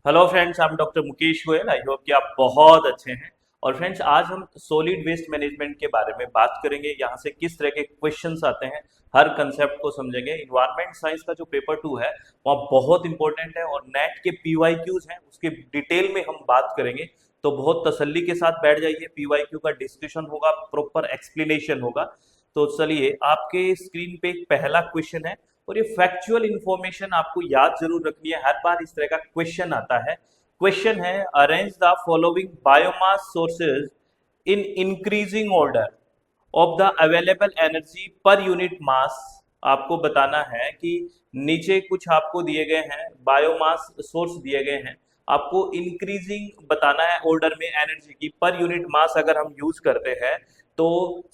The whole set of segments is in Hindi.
Hello friends, I am doctor Mukesh Goyal. I hope कि आप बहुत अच्छे हैं। और फ्रेंड्स, आज हम सॉलिड वेस्ट मैनेजमेंट के बारे में बात करेंगे। यहाँ से किस तरह के क्वेश्चंस आते हैं, हर कंसेप्ट को समझेंगे। इन्वायरमेंट साइंस का जो पेपर 2 है वह बहुत इंपॉर्टेंट है और नेट के पीवाईक्यूज हैं उसके डिटेल में हम बात करेंगे। तो बहुत तसल्ली के साथ बैठ जाइए, पीवाईक्यू का डिस्कशन होगा, प्रॉपर एक्सप्लेनेशन होगा। तो चलिए, आपके स्क्रीन पे एक पहला क्वेश्चन है और ये फैक्चुअल इंफॉर्मेशन आपको याद जरूर रखनी है। हर बार इस तरह का क्वेश्चन आता है। क्वेश्चन है, arrange the following biomass sources in increasing order of the available energy per unit mass. आपको बताना है कि नीचे कुछ आपको दिए गए हैं, बायोमास सोर्स दिए गए हैं। आपको इंक्रीजिंग बताना है ऑर्डर में एनर्जी की पर यूनिट मास। अगर हम यूज करते हैं तो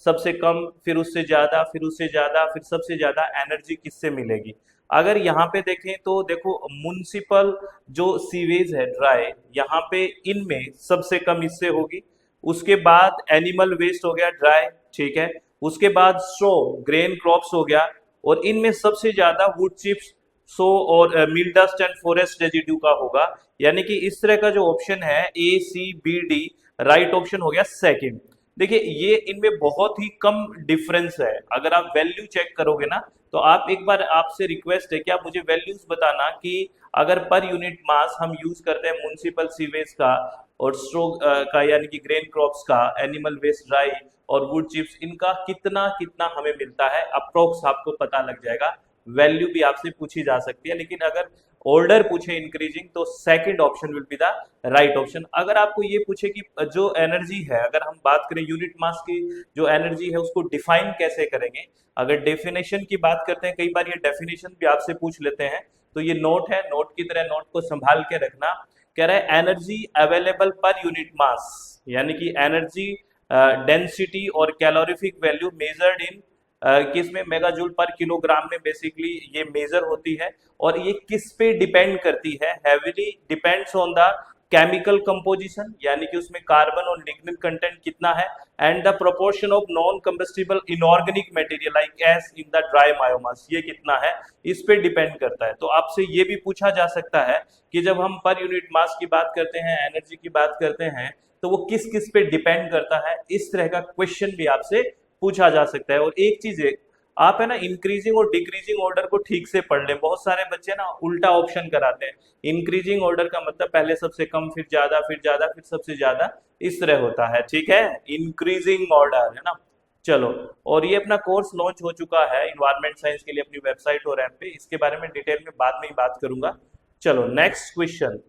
सबसे कम, फिर उससे ज्यादा, फिर उससे ज्यादा, फिर सबसे ज्यादा एनर्जी किससे मिलेगी। अगर यहाँ पे देखें तो देखो, म्युनिसिपल जो सीवेज है ड्राई, यहाँ पे इनमें सबसे कम इससे होगी। उसके बाद एनिमल वेस्ट हो गया ड्राई, ठीक है। उसके बाद स्ट्रो ग्रेन क्रॉप्स हो गया, और इनमें सबसे ज्यादा वुड चिप्स, सो और मिल डस्ट एंड फॉरेस्ट रेजिड्यू का होगा। यानी कि इस तरह का जो ऑप्शन है A C B D, right option हो गया सेकंड। देखिए, ये इनमें बहुत ही कम डिफरेंस है। अगर आप वैल्यू चेक करोगे ना, तो आप एक बार, आपसे रिक्वेस्ट है कि आप मुझे वैल्यूज बताना कि अगर पर यूनिट मास हम यूज करते हैं म्युनिसिपल सीवेज का और स्ट्रो का, यानी कि ग्रेन क्रॉप्स का, एनिमल वेस्ट ड्राई और वुड चिप्स, इनका कितना कितना हमें मिलता है, अप्रोक्स आपको पता लग जाएगा। वैल्यू भी आपसे पूछी जा सकती है, लेकिन अगर ऑर्डर पूछे इंक्रीजिंग तो second option will be the right option. अगर आपको ये पूछे कि जो एनर्जी है, अगर हम बात करें यूनिट मास की, जो एनर्जी है उसको डिफाइन कैसे करेंगे। अगर डेफिनेशन की बात करते हैं, कई बार ये डेफिनेशन भी आपसे पूछ लेते हैं। तो ये नोट है, नोट की तरह नोट को संभाल के रखना। कह रहा है energy available per unit mass, यानी कि एनर्जी डेंसिटी और कैलोरीफिक वैल्यू मेजर्ड इन किस में, मेगाजूल पर किलोग्राम में बेसिकली ये मेजर होती है। और ये किस पे डिपेंड करती है, heavily depends on the chemical composition, यानी कि उसमें कार्बन और लिग्निन कंटेंट कितना है, and the proportion of non combustible inorganic material like S in the dry biomass, ये कितना है, इस पे डिपेंड करता है। तो आपसे ये भी पूछा जा सकता है कि जब हम पर यूनिट मास की बात करते हैं, एनर्जी की बात करते हैं, तो वो किस किस पे डिपेंड करता है। इस तरह का क्वेश्चन भी आपसे पूछा जा सकता है। और एक चीज है, आप है ना इंक्रीजिंग और डिक्रीजिंग ऑर्डर को ठीक से पढ़ लें। बहुत सारे बच्चे ना उल्टा ऑप्शन कराते हैं। इंक्रीजिंग ऑर्डर का मतलब पहले सबसे कम, फिर ज्यादा, फिर ज्यादा, फिर सबसे ज्यादा, इस तरह होता है, ठीक है, इंक्रीजिंग ऑर्डर है ना। चलो, और ये अपना कोर्स लॉन्च हो चुका है इन्वायरमेंट साइंस के लिए अपनी वेबसाइट और ऐप पे। इसके बारे में डिटेल में बाद में ही बात करूंगा। चलो, next question,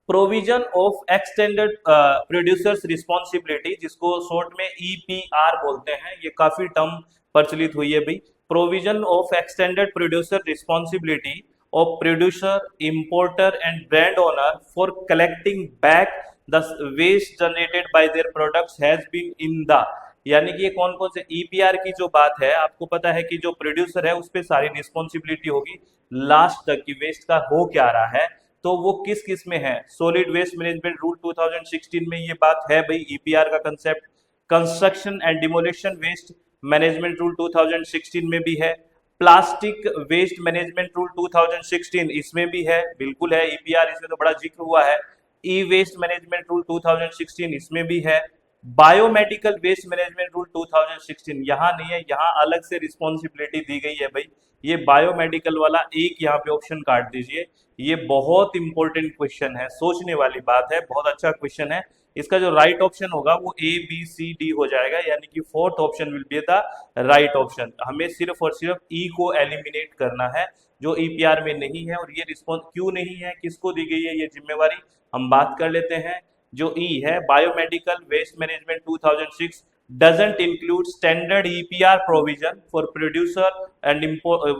provision of extended producers responsibility, जिसको शॉर्ट में EPR बोलते हैं, ये काफी टर्म प्रचलित हुई है भाई। Provision of extended producer responsibility of producer, importer and brand owner for collecting back the waste generated by their products has been in the, यानी कि ये कौन कौन से EPR की जो बात है, आपको पता है कि जो प्रोड्यूसर है उस पर सारी रिस्पॉन्सिबिलिटी होगी लास्ट तक की वेस्ट का हो क्या रहा है। तो वो किस किस में है, सॉलिड वेस्ट मैनेजमेंट रूल 2016 में ये बात है भाई, EPR का concept. Construction and demolition waste management rule 2016 में भी है। प्लास्टिक वेस्ट मैनेजमेंट रूल 2016 इसमें भी है, बिल्कुल है EPR, इसमें तो बड़ा जिक्र हुआ है। ई वेस्ट मैनेजमेंट रूल 2016 इसमें भी है। बायोमेडिकल वेस्ट मैनेजमेंट रूल 2016 यहाँ नहीं है, यहाँ अलग से रिस्पॉन्सिबिलिटी दी गई है भाई। ये बायोमेडिकल वाला एक यहाँ पे ऑप्शन काट दीजिए। ये बहुत इंपॉर्टेंट क्वेश्चन है, सोचने वाली बात है, बहुत अच्छा क्वेश्चन है। इसका जो राइट ऑप्शन होगा वो A B C D हो जाएगा, यानी कि fourth option will be the right option. हमें सिर्फ और सिर्फ ई को एलिमिनेट करना है, जो EPR में नहीं है। और ये रिस्पॉन्स क्यों नहीं है, किसको दी गई है ये जिम्मेवारी, हम बात कर लेते हैं। जो E है, biomedical waste management 2006 doesn't include standard EPR provision for producer and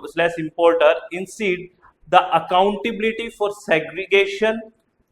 slash importer. Instead, the accountability for segregation,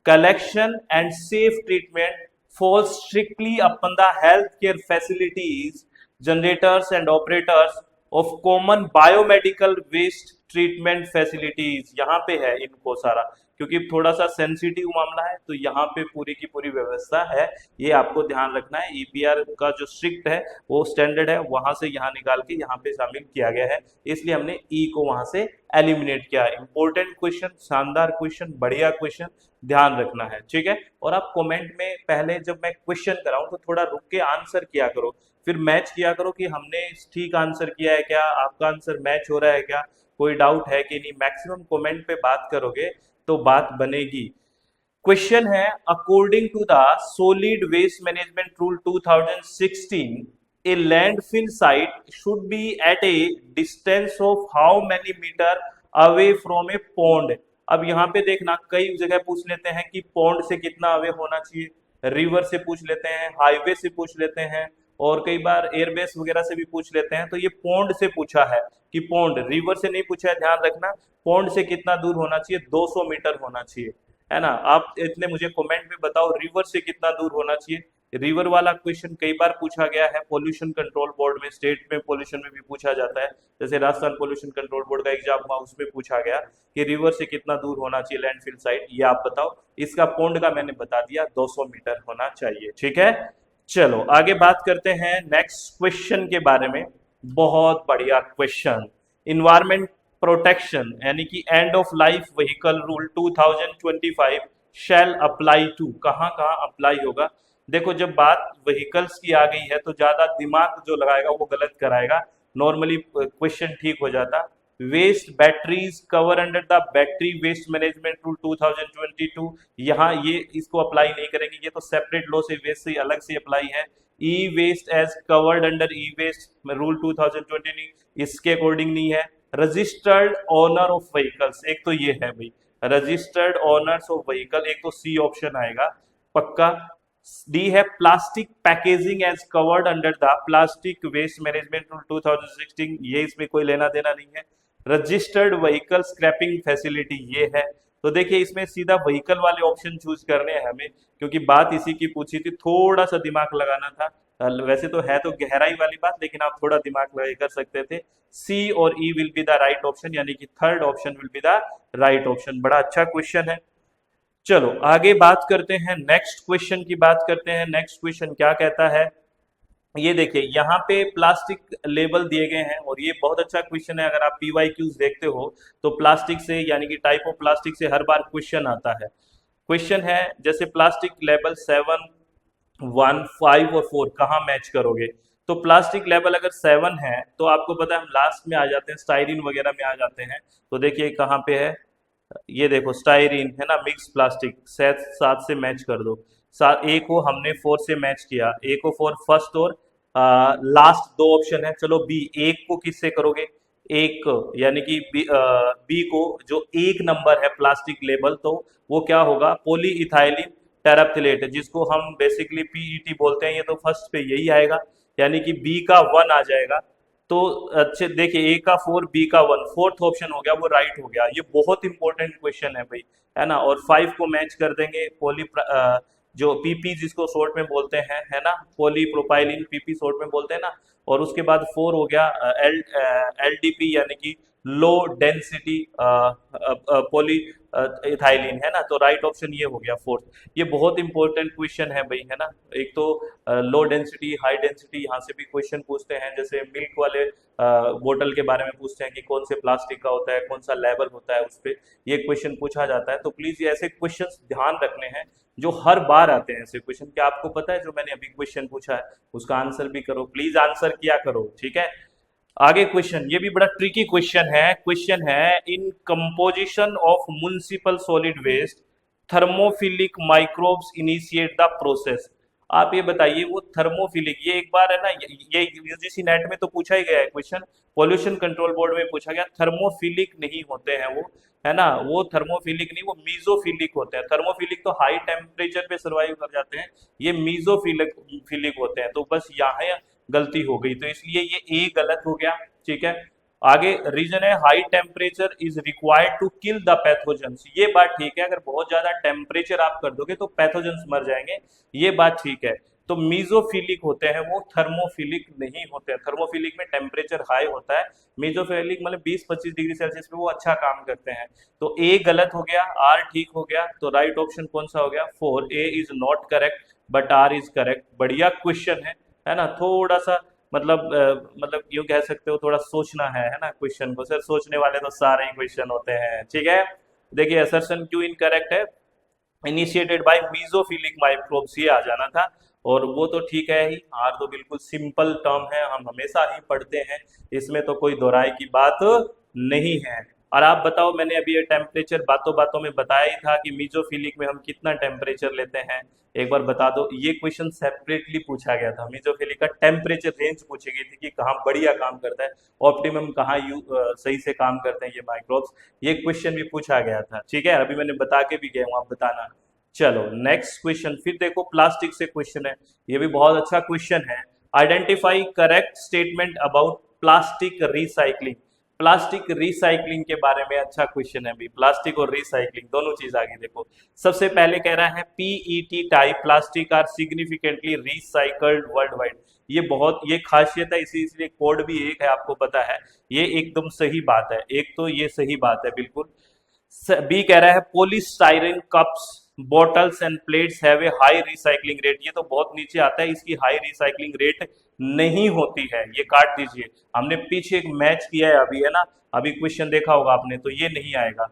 collection and safe treatment falls strictly upon the healthcare facilities, generators and operators of common biomedical waste treatment facilities। यहाँ पे है इनको सारा, क्योंकि थोड़ा सा सेंसिटिव मामला है, तो यहाँ पे पूरी की पूरी व्यवस्था है, ये आपको ध्यान रखना है। ईपीआर का जो स्ट्रिक्ट है वो स्टैंडर्ड है, वहां से यहाँ निकाल के यहाँ पे शामिल किया गया है, इसलिए हमने ई को वहां से एलिमिनेट किया। इंपॉर्टेंट क्वेश्चन, शानदार क्वेश्चन, बढ़िया क्वेश्चन, ध्यान रखना है, ठीक है। और आप कमेंट में पहले जब मैं क्वेश्चन कराऊं तो थोड़ा रुक के आंसर किया करो, फिर मैच किया करो कि हमने ठीक आंसर किया है क्या, आपका आंसर मैच हो रहा है क्या, कोई डाउट है कि नहीं। मैक्सिमम कमेंट पे बात करोगे तो बात बनेगी। क्वेश्चन है, according to the solid waste management rule 2016, a landfill site should be at a distance of how many meter away from a pond. अब यहाँ पे देखना, कई जगह पूछ लेते हैं कि पॉन्ड से कितना अवे होना चाहिए, रिवर से पूछ लेते हैं, हाईवे से पूछ लेते हैं, और कई बार एयरबेस वगैरह से भी पूछ लेते हैं। तो ये पॉन्ड से पूछा है कि पॉन्ड, रिवर से नहीं पूछा है, ध्यान रखना। पॉन्ड से कितना दूर होना चाहिए, 200 मीटर होना चाहिए, है ना। आप इतने मुझे कमेंट में बताओ, रिवर से कितना दूर होना चाहिए। रिवर वाला क्वेश्चन कई बार पूछा गया है पोल्यूशन कंट्रोल बोर्ड में, स्टेट में पोल्यूशन में भी पूछा जाता है, जैसे राजस्थान पोल्यूशन कंट्रोल बोर्ड का एग्जाम हुआ उसमें पूछा गया कि रिवर से कितना दूर होना चाहिए लैंडफिल साइट, ये आप बताओ। इसका पॉन्ड का मैंने बता दिया, 200 मीटर होना चाहिए, ठीक है। चलो आगे बात करते हैं नेक्स्ट क्वेश्चन के बारे में। बहुत बढ़िया क्वेश्चन, इन्वायरमेंट प्रोटेक्शन यानी कि end of life vehicle rule 2025 shall apply to, कहां कहां अप्लाई होगा। देखो जब बात व्हीकल्स की आ गई है तो ज्यादा दिमाग जो लगाएगा वो गलत कराएगा, नॉर्मली क्वेश्चन ठीक हो जाता। Waste batteries cover under the battery waste management rule 2022, यहाँ ये इसको अप्लाई नहीं करेंगे, ये तो सेपरेट लॉ से वेस्ट से अलग से अप्लाई है। ई वेस्ट एज कवर्ड अंडर ई वेस्ट रूल 2020, इसके अकॉर्डिंग नहीं है। रजिस्टर्ड ओनर ऑफ व्हीकल्स, एक तो ये है भाई, रजिस्टर्ड ओनर्स ऑफ व्हीकल, एक तो सी ऑप्शन आएगा पक्का। डी है plastic packaging as covered under the plastic waste management rule 2016, ये इसमें कोई लेना देना नहीं है। रजिस्टर्ड व्हीकल स्क्रैपिंग फैसिलिटी, ये है। तो देखिए इसमें सीधा व्हीकल वाले ऑप्शन चूज करने हैं हमें, क्योंकि बात इसी की पूछी थी, थोड़ा सा दिमाग लगाना था। वैसे तो है तो गहराई वाली बात, लेकिन आप थोड़ा दिमाग लगा कर सकते थे। सी और E will be the right option, यानी कि third option will be the right option. बड़ा अच्छा क्वेश्चन है। चलो आगे बात करते हैं, नेक्स्ट क्वेश्चन की बात करते हैं। नेक्स्ट क्वेश्चन क्या कहता है, ये देखिए यहाँ पे प्लास्टिक लेबल दिए गए हैं, और ये बहुत अच्छा क्वेश्चन है। अगर आप पीवाईक्यूज देखते हो तो प्लास्टिक से यानी कि टाइप ऑफ प्लास्टिक से हर बार क्वेश्चन आता है। क्वेश्चन है जैसे प्लास्टिक लेबल 7, 1, 5 और 4 कहाँ मैच करोगे। तो प्लास्टिक लेवल अगर 7 है तो आपको पता है हम लास्ट में आ जाते हैं, स्टाइरिन वगैरह में आ जाते हैं। तो देखिए कहाँ पे है, ये देखो स्टाइरिन है ना, मिक्स प्लास्टिक, 7 से मैच कर दो। ए को हमने 4 से मैच किया, ए को 4 फर्स्ट, और लास्ट दो ऑप्शन है। चलो बी, एक को किससे करोगे, एक यानी कि बी को जो एक नंबर है प्लास्टिक लेबल, तो वो क्या होगा, पॉली इथाइलिन टेराप्थिलेट, जिसको हम बेसिकली पीईटी बोलते हैं। ये तो फर्स्ट पे यही आएगा, यानी कि बी का 1 आ जाएगा। तो अच्छे देखिए, ए का 4, बी का 1, फोर्थ ऑप्शन हो गया, वो राइट हो गया। ये बहुत इंपॉर्टेंट क्वेश्चन है भाई, है ना। और 5 को मैच कर देंगे, जो पीपी जिसको शॉर्ट में बोलते हैं, है ना, पॉली प्रोपाइलिन पीपी शॉर्ट में बोलते हैं ना। और उसके बाद 4 हो गया एलडीपी, यानी कि लो डेंसिटी पॉली इथाइलिन, है ना। तो राइट ऑप्शन ये हो गया फोर्थ। ये बहुत इंपॉर्टेंट क्वेश्चन है भाई, है ना। एक तो लो डेंसिटी, हाई डेंसिटी, यहाँ से भी क्वेश्चन पूछते हैं, जैसे मिल्क वाले बोतल के बारे में पूछते हैं कि कौन से प्लास्टिक का होता है, कौन सा लेवल होता है, उस पर ये क्वेश्चन पूछा जाता है। तो प्लीज ये ऐसे क्वेश्चन ध्यान रखने हैं जो हर बार आते हैं ऐसे क्वेश्चन। क्या आपको पता है जो मैंने अभी क्वेश्चन पूछा है उसका आंसर भी करो, प्लीज आंसर किया करो, ठीक है। आगे क्वेश्चन, ये भी बड़ा ट्रिकी क्वेश्चन है। क्वेश्चन है, in composition of municipal solid waste thermophilic microbes initiate the process. आप ये बताइए वो थर्मोफिलिक, ये एक बार है ना, ये यूजीसी नेट में तो पूछा ही गया है क्वेश्चन, पॉल्यूशन कंट्रोल बोर्ड में पूछा गया। थर्मोफिलिक नहीं होते हैं वो, है ना, वो थर्मोफिलिक नहीं, वो मीजोफिलिक होते हैं। थर्मोफिलिक तो हाई टेम्परेचर पे सर्वाइव कर जाते हैं, ये मीजोफिलिक फिलिक होते हैं। तो बस यहाँ गलती हो गई, तो इसलिए ये ए गलत हो गया, ठीक है। आगे रीजन है, high temperature is required to kill the pathogens, ये बात ठीक है। अगर बहुत ज्यादा टेम्परेचर आप कर दोगे तो पैथोजेंस मर जाएंगे, ये बात ठीक है। तो मीजोफिलिक होते हैं वो, थर्मोफिलिक नहीं होते हैं। थर्मोफिलिक में टेम्परेचर हाई होता है, मीजोफिलिक मतलब 20-25 डिग्री सेल्सियस पे वो अच्छा काम करते हैं। तो ए गलत हो गया, आर ठीक हो गया, तो राइट ऑप्शन कौन सा हो गया? 4, A is not correct but R is correct. बढ़िया क्वेश्चन है ना? थोड़ा सा मतलब यूं कह सकते हो थोड़ा सोचना है ना क्वेश्चन को। सर सोचने वाले तो सारे ही क्वेश्चन होते हैं, ठीक है। देखिए असर्शन क्यों इनकरेक्ट है? इनिशिएटेड बाय मीजोफिलिक माइक्रोब्स, ये आ जाना था। और वो तो ठीक है ही, आर तो बिल्कुल सिंपल टर्म है, हम हमेशा ही पढ़ते हैं, इसमें तो कोई दोहराई की बात नहीं है। और आप बताओ, मैंने अभी ये टेम्परेचर बातों बातों में बताया ही था कि मीजोफिलिक में हम कितना टेम्परेचर लेते हैं। एक बार बता दो, ये क्वेश्चन सेपरेटली पूछा गया था, मीजोफिलिक का टेम्परेचर रेंज पूछी गई थी कि कहाँ बढ़िया काम करता है, ऑप्टिमम कहाँ सही से काम करते हैं ये माइक्रोब्स। ये क्वेश्चन भी पूछा गया था, ठीक है। अभी मैंने बता के भी गया हूँ, आप बताना। चलो नेक्स्ट क्वेश्चन, फिर देखो प्लास्टिक से क्वेश्चन है, ये भी बहुत अच्छा क्वेश्चन है। Identify correct statement about plastic recycling. Plastic recycling के बारे में अच्छा क्वेश्चन है भाई, प्लास्टिक और रिसाइकलिंग दोनों चीज आ गई। देखो सबसे पहले कह रहा है PET type plastic are significantly recycled world wide. ये बहुत ये खासियत है, इसलिए कोड भी एक है, आपको पता है। ये एकदम सही बात है, एक तो ये सही बात है बिल्कुल। बी कह रहा है polystyrene cups bottles and plates have a high recycling rate. ये तो बहुत नीचे आता है, इसकी हाई रिसाइकलिंग रेट नहीं होती है, ये काट दीजिए। हमने पीछे एक मैच किया है अभी, है ना, अभी क्वेश्चन देखा होगा आपने, तो ये नहीं आएगा।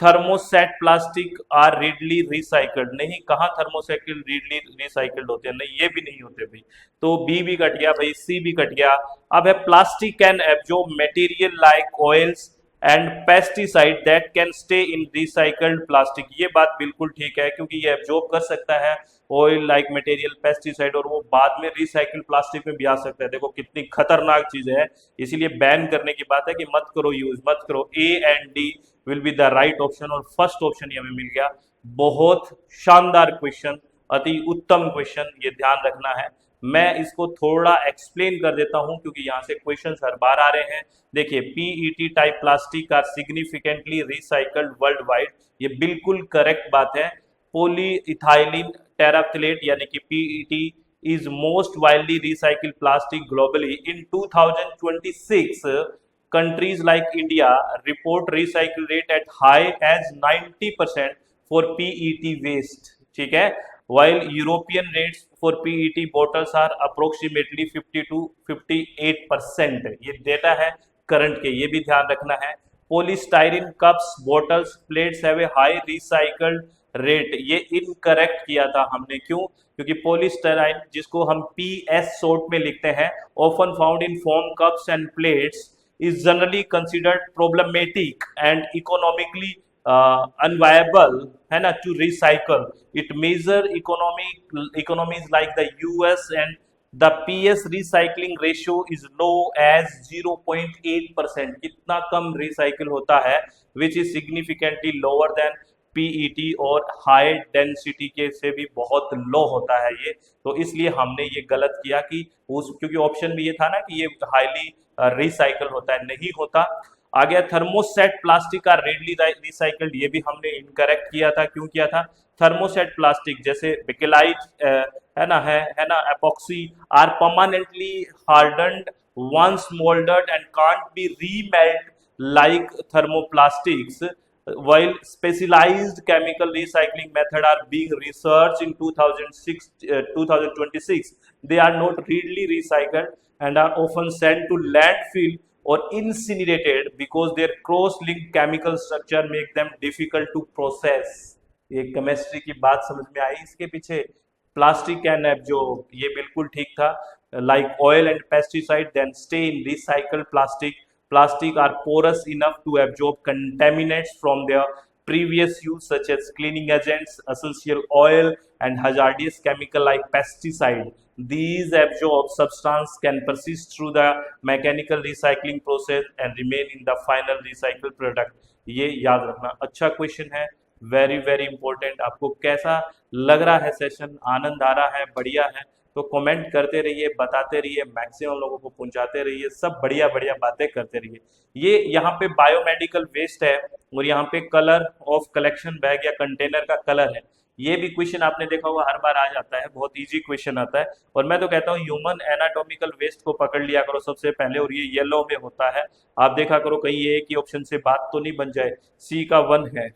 Thermoset plastic are readily recycled, नहीं, कहाँ थर्मोसेट रीडली रिसाइकल्ड होते हैं? नहीं, ये भी नहीं होते भाई। तो बी भी कट गया भाई, सी भी कट गया। अब है plastic can absorb material like oils and pesticide that can stay in recycled plastic. ये बात बिल्कुल ठीक है, क्योंकि ये एब्जॉर्ब कर सकता है ऑयल लाइक मटेरियल, पेस्टिसाइड, और वो बाद में रिसाइकल प्लास्टिक में भी आ सकता है। देखो कितनी खतरनाक चीज है, इसीलिए बैन करने की बात है कि मत करो यूज, मत करो। A and D will be the right option, और फर्स्ट ऑप्शन ही हमें मिल गया। बहुत शानदार क्वेश्चन, अति उत्तम क्वेश्चन, ये ध्यान रखना है। मैं इसको थोड़ा एक्सप्लेन कर देता हूं, क्योंकि यहाँ से क्वेश्चन हर बार आ रहे हैं। देखिए PET type plastic are significantly recycled world wide, ये बिल्कुल करेक्ट बात है। पोली इथाइलिन टेराफ्थलेट यानी कि PET is most widely recycled plastic globally. In 2026 countries like India report recycle rate at high as 90% for PET waste, ठीक है। while European rates for PET bottles are approximately 50 to 58%। ये डेटा है करंट के, ये भी ध्यान रखना है। Polystyrene cups bottles plates have a high recycled rate, ये इनकरेक्ट किया था हमने, क्यों? क्योंकि पोलिस्टाइरिन, जिसको हम PS शॉर्ट में लिखते हैं, often found in foam cups and plates, is generally considered problematic and economically unviable, है ना, to recycle. It measure economies like the US, and the PS recycling ratio is low as 0.8%। कितना कम रिसाइकिल होता है, which is significantly lower than PET, और हाई डेंसिटी के से भी बहुत लो होता है ये। तो इसलिए हमने ये गलत किया कि उस, क्योंकि ऑप्शन भी ये था ना कि ये हाईली रिसाइकल होता है, नहीं होता। आ गया थर्मोसेट प्लास्टिक का रेडली रिसाइकल्ड, ये भी हमने इनकरेक्ट किया था। क्यों किया था? थर्मोसेट प्लास्टिक जैसे बेकेलाइट है ना epoxy are permanently hardened once मोल्डर्ड and can't be remelt like thermoplastics, while specialized chemical recycling method are being researched in 2026, they are not readily recycled and are often sent to landfill or incinerated because their cross-linked chemical structure make them difficult to process। ये केमिस्ट्री की बात समझ में आई इसके पीछे। प्लास्टिक कैन एब्जॉर्ब, ये बिल्कुल ठीक था, like oil and pesticide then stay in recycled plastic. Plastic are porous enough to absorb contaminants from their previous use, such as cleaning agents, essential oil, and hazardous chemical like pesticide. These absorbed substance can persist through the mechanical recycling process and remain in the final recycled product। ये याद रखना, अच्छा क्वेश्चन है, वेरी वेरी इंपॉर्टेंट। आपको कैसा लग रहा है सेशन? आनंद आ रहा है? बढ़िया है। तो कमेंट करते रहिए, बताते रहिए, मैक्सिमम लोगों को पहुंचाते रहिए, सब बढ़िया बढ़िया बातें करते रहिए। ये यहाँ पे बायोमेडिकल वेस्ट है और यहाँ पे कलर ऑफ कलेक्शन बैग या कंटेनर का कलर है। ये भी क्वेश्चन आपने देखा होगा, हर बार आ जाता है, बहुत इजी क्वेश्चन आता है। और मैं तो कहता हूँ ह्यूमन एनाटॉमिकल वेस्ट को पकड़ लिया करो सबसे पहले, और ये येलो में होता है। आप देखा करो कहीं एक ही ऑप्शन से बात तो नहीं बन जाए। सी का 1 है,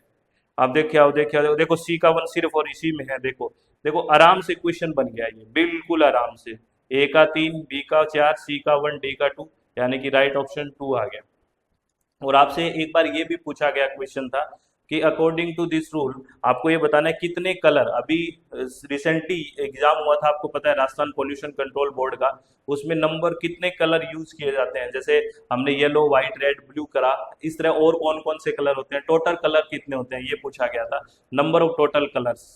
आप देखिए आओ, देखो सी का 1 सिर्फ और इसी में है। देखो देखो आराम से क्वेश्चन बन गया ये, बिल्कुल आराम से। ए का 3, बी का 4, सी का 1, डी का 2, यानी कि राइट ऑप्शन 2 आ गया। और आपसे एक बार ये भी पूछा गया क्वेश्चन था कि अकॉर्डिंग टू दिस रूल आपको ये बताना है कितने कलर, अभी रिसेंटली एग्जाम हुआ था, आपको पता है राजस्थान पोल्यूशन कंट्रोल बोर्ड का, उसमें नंबर कितने कलर यूज किए जाते हैं। जैसे हमने येलो, व्हाइट, रेड, ब्लू करा, इस तरह और कौन कौन से कलर होते हैं, टोटल कलर कितने होते हैं, ये पूछा गया था। नंबर ऑफ टोटल कलर्स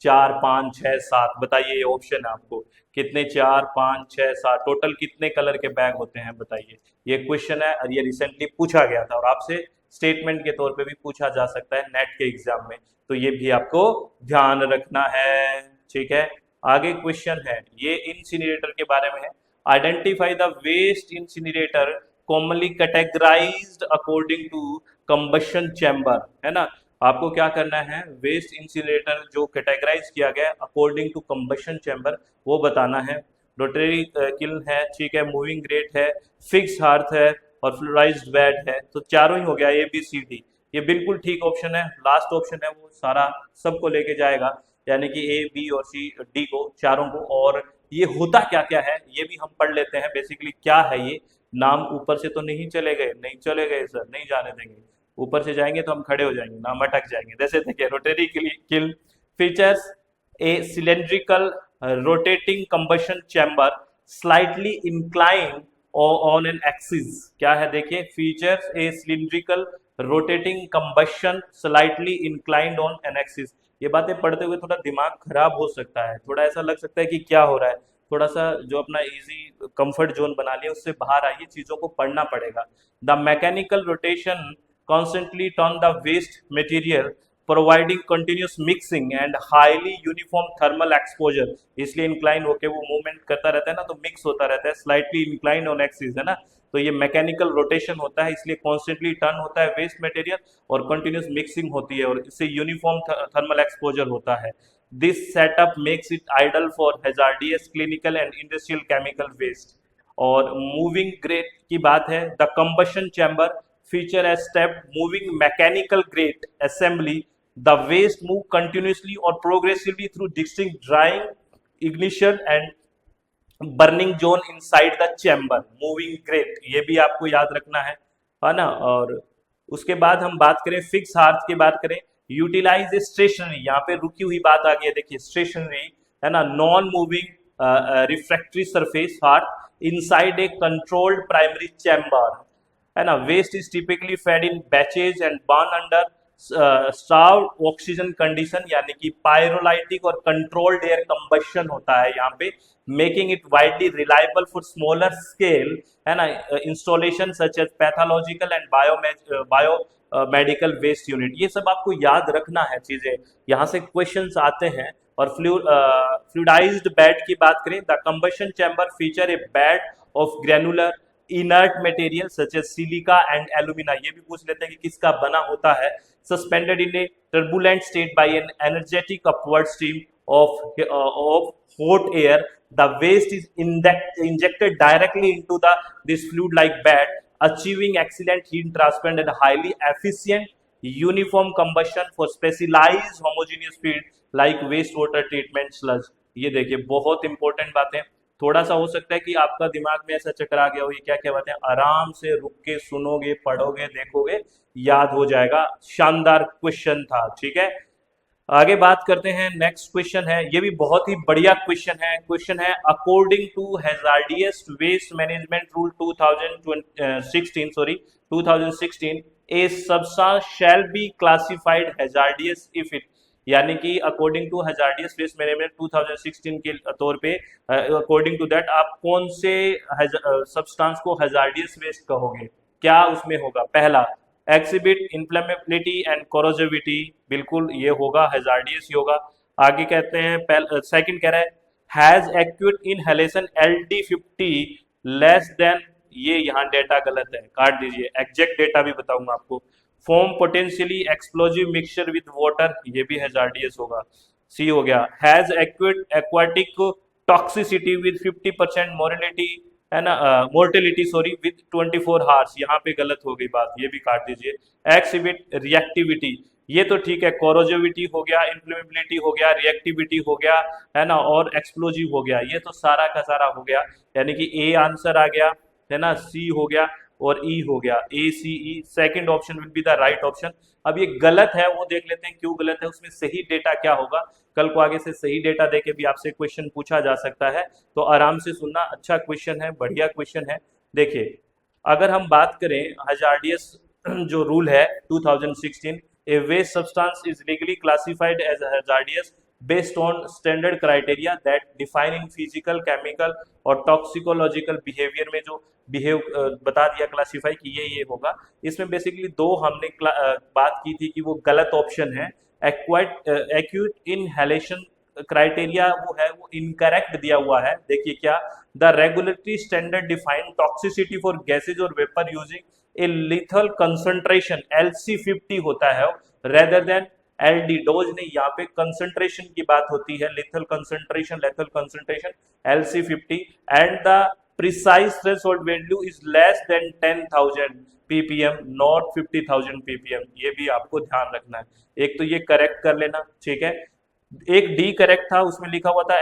4, 5, 6, 7, बताइए, ये ऑप्शन है आपको कितने, 4, 5, 6, 7, टोटल कितने कलर के बैग होते हैं बताइए। ये क्वेश्चन है और ये रिसेंटली पूछा गया था, और आपसे स्टेटमेंट के तौर पे भी पूछा जा सकता है नेट के एग्जाम में, तो ये भी आपको ध्यान रखना है। ठीक है, आगे क्वेश्चन है, ये इंसिनरेटर के बारे में है। Identify the waste incinerator commonly categorized according to combustion chamber, है ना। आपको क्या करना है, वेस्ट इंसिनरेटर जो कैटेगराइज किया गया अकॉर्डिंग टू कंबशन चैम्बर वो बताना है। रोटरी किल्न है, ठीक है, मूविंग ग्रेट है, फिक्स हार्थ है और फ्लोराइज्ड बेड है। तो चारों ही हो गया, ए बी सी डी, ये बिल्कुल ठीक ऑप्शन है। लास्ट ऑप्शन है वो सारा सबको लेके जाएगा, यानी कि ए बी और सी डी को, चारों को। और ये होता क्या क्या है ये भी हम पढ़ लेते हैं, बेसिकली क्या है ये। नाम ऊपर से तो नहीं चले गए, नहीं चले गए सर, नहीं जाने देंगे, ऊपर से जाएंगे तो हम खड़े हो जाएंगे, नाम अटक जाएंगे। जैसे देखिए, rotary kill features A cylindrical rotating combustion chamber slightly incline on an axis. क्या है देखिए, features A cylindrical rotating combustion slightly inclined on an axis. ये बातें पढ़ते हुए थोड़ा दिमाग खराब हो सकता है, थोड़ा ऐसा लग सकता है कि क्या हो रहा है। थोड़ा सा जो अपना इजी कंफर्ट जोन बना लिया उससे बाहर आइए, चीजों को पढ़ना पड़ेगा। The mechanical rotation constantly turn the waste material providing continuous mixing and highly uniform thermal exposure। इसलिए इंक्लाइन होके वो मूवमेंट करता रहता है ना, तो मिक्स होता रहता है, स्लाइटली इंक्लाइन ऑन एक्सिस, है ना। तो ये मैकेनिकल रोटेशन होता है, इसलिए कॉन्स्टेंटली टर्न होता है वेस्ट मटेरियल और कंटिन्यूस मिक्सिंग होती है और इससे यूनिफॉर्म थर्मल एक्सपोजर होता है। This setup makes it ideal for hazardous clinical and industrial chemical waste. और मूविंग ग्रेट की बात है, the combustion chamber feature a step moving mechanical grate assembly। The waste move continuously or progressively through distinct drying, ignition and burning zone inside the chamber। moving grate ये भी आपको याद रखना है ना। और उसके बाद हम बात करें फिक्स हार्थ की बात करें, यूटिलाइज स्टेशनरी, यहाँ पे रुकी हुई बात आ गई है, देखिए स्टेशनरी, है ना, non moving refractory surface hearth inside a controlled primary chamber, है ना। Waste is typically fed in batches and burn under starved oxygen condition, यानी कि पायरोलाइटिक और कंट्रोल्ड एयर कंबशन होता है यहाँ पे, making it widely reliable for smaller scale, है ना, installation such as pathological and bio medical waste unit. ये सब आपको याद रखना है चीजें, यहाँ से क्वेश्चंस आते हैं। और फ्लूइडाइज्ड बेड की बात करें, the combustion chamber feature a bed of granular inert material such as silica and alumina. ये भी पूछ लेते हैं कि किसका बना होता है। Suspended in a turbulent state by an energetic upward stream of hot air, the waste is injected directly into the this fluid like bed, achieving excellent heat transfer and highly efficient uniform combustion for specialized homogeneous feed like waste water treatment sludge. ये देखिए बहुत इंपॉर्टेंट बातें, थोड़ा सा हो सकता है कि आपका दिमाग में ऐसा चक्कर आ गया हो, ये क्या क्या बातें, आराम से रुक के सुनोगे, पढ़ोगे, देखोगे, याद हो जाएगा। शानदार क्वेश्चन था, ठीक है। आगे बात करते हैं, नेक्स्ट क्वेश्चन है, ये भी बहुत ही बढ़िया क्वेश्चन है। क्वेश्चन है, according to hazardous waste management rule 2016 a substance shall be classified hazardous if it, यानी कि according to hazardous waste management 2016 के तौर पे, अकॉर्डिंग टू दैट आप कौन से सब्सटेंस को हैजार्डियस वेस्ट कहोगे, क्या उसमें होगा। पहला, एक्सिबिट इन्फ्लेमेबिलिटी एंड कोरोजिविटी, बिल्कुल ये होगा, हैजार्डियस ही होगा। आगे कहते हैं, सेकंड कह रहा है has acute inhalation LD50 less than, ये यहाँ डेटा गलत है, काट दीजिए, एग्जैक्ट डेटा भी बताऊंगा आपको। Form potentially explosive mixture with water, ये भी हैजार्डियस होगा, सी हो गया। हैज एक्विड एक्वाटिक टॉक्सिसिटी विद 50% मोरिलिटी, है ना, मोर्टेलिटी सॉरी, विद 24 हार्स, यहाँ पे गलत हो गई बात, ये भी काट दीजिए। एक्सिबिट रिएक्टिविटी, ये तो ठीक है, कोरोजिविटी हो गया, इन्फ्लेमेबिलिटी हो गया, रिएक्टिविटी हो गया, है ना, और एक्सप्लोजिव हो गया, ये तो सारा का सारा हो गया, यानी कि ए आंसर आ गया, है ना, सी हो गया और ई हो गया, ACE, second option will be the right option. अब ये गलत है, वो देख लेते हैं क्यों गलत है, उसमें सही डेटा क्या होगा, कल को आगे से सही डेटा देके भी आपसे क्वेश्चन पूछा जा सकता है, तो आराम से सुनना, अच्छा क्वेश्चन है, बढ़िया क्वेश्चन है। देखिए, अगर हम बात करें हजार्डियस जो रूल है 2016, a waste substance is legally classified as hazardous based on standard criteria that define in physical, chemical और टॉक्सिकोलॉजिकल बिहेवियर, में जो बिहेव बता दिया क्लासिफाई कि ये होगा। इसमें बेसिकली दो हमने बात की थी कि वो गलत ऑप्शन है, एक्यूट इनहेलेशन क्राइटेरिया वो है, वो इनकरेक्ट दिया हुआ है। देखिए क्या, the regulatory standard define toxicity for gases और vapour using a lethal concentration LC50 होता है, रेदर देन LD डोज नहीं, यहाँ पे कंसंट्रेशन की बात होती है, lethal concentration LC50, and the precise threshold value is less than 10,000 ppm, not 50,000 ppm, ये भी आपको ध्यान रखना है। एक तो ये करेक्ट कर लेना, ठीक है। एक डी करेक्ट था, उसमें लिखा हुआ था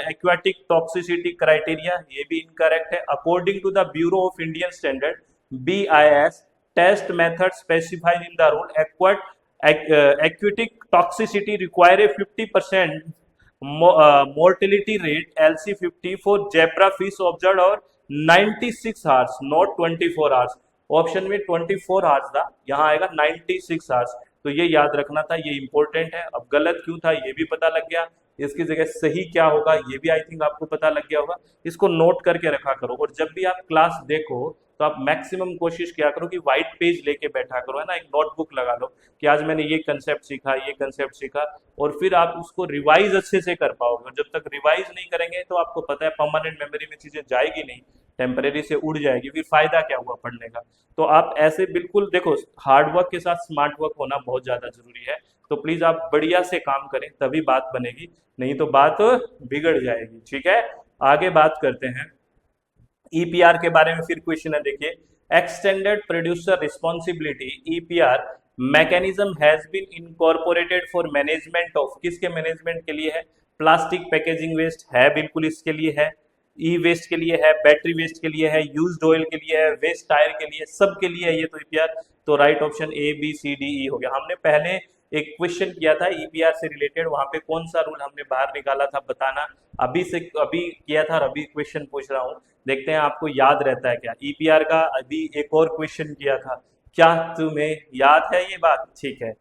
एक्वाटिक टॉक्सिसिटी क्राइटेरिया, ये भी इनकरेक्ट है। According to the bureau of Indian standard BIS, test method specified in the rule, aquatic toxicity require a 50% mortality rate LC50 for zebra fish observe और 96 आवर्स, नॉट 24 आवर्स। ऑप्शन में 24 आवर्स था, यहाँ आएगा 96 आवर्स, तो ये याद रखना था, ये इंपॉर्टेंट है। अब गलत क्यों था ये भी पता लग गया, इसकी जगह सही क्या होगा ये भी आई थिंक आपको पता लग गया होगा। इसको नोट करके रखा करो, और जब भी आप क्लास देखो तो आप मैक्सिमम कोशिश किया करो कि व्हाइट पेज लेके बैठा करो, है ना, एक नोटबुक लगा लो कि आज मैंने ये कंसेप्ट सीखा, ये कंसेप्ट सीखा, और फिर आप उसको रिवाइज अच्छे से कर पाओगे। और जब तक रिवाइज नहीं करेंगे तो आपको पता है परमानेंट मेमोरी में चीजें जाएगी नहीं, टेम्परेरी से उड़ जाएगी, फिर फायदा क्या हुआ पढ़ने का। तो आप ऐसे बिल्कुल देखो, हार्ड वर्क के साथ स्मार्ट वर्क होना बहुत ज्यादा जरूरी है, तो प्लीज आप बढ़िया से काम करें, तभी बात बनेगी, नहीं तो बात बिगड़ जाएगी, ठीक है। आगे बात करते हैं EPR के बारे में, फिर क्वेश्चन है, देखिए, extended producer responsibility EPR mechanism has been incorporated for management of, किसके मैनेजमेंट के लिए है, प्लास्टिक पैकेजिंग वेस्ट है, बिल्कुल इसके लिए है, ई वेस्ट के लिए है, बैटरी वेस्ट के लिए है, यूज्ड ऑयल के लिए है, वेस्ट टायर के लिए, सब के लिए है ये तो EPR। तो राइट ऑप्शन ABCDE हो गया। हमने पहले एक क्वेश्चन किया था EPR से रिलेटेड, वहां पे कौन सा रूल हमने बाहर निकाला था बताना, अभी किया था और अभी क्वेश्चन पूछ रहा हूँ, देखते हैं आपको याद रहता है क्या। EPR का अभी एक और क्वेश्चन किया था, क्या तुम्हें याद है ये बात, ठीक है।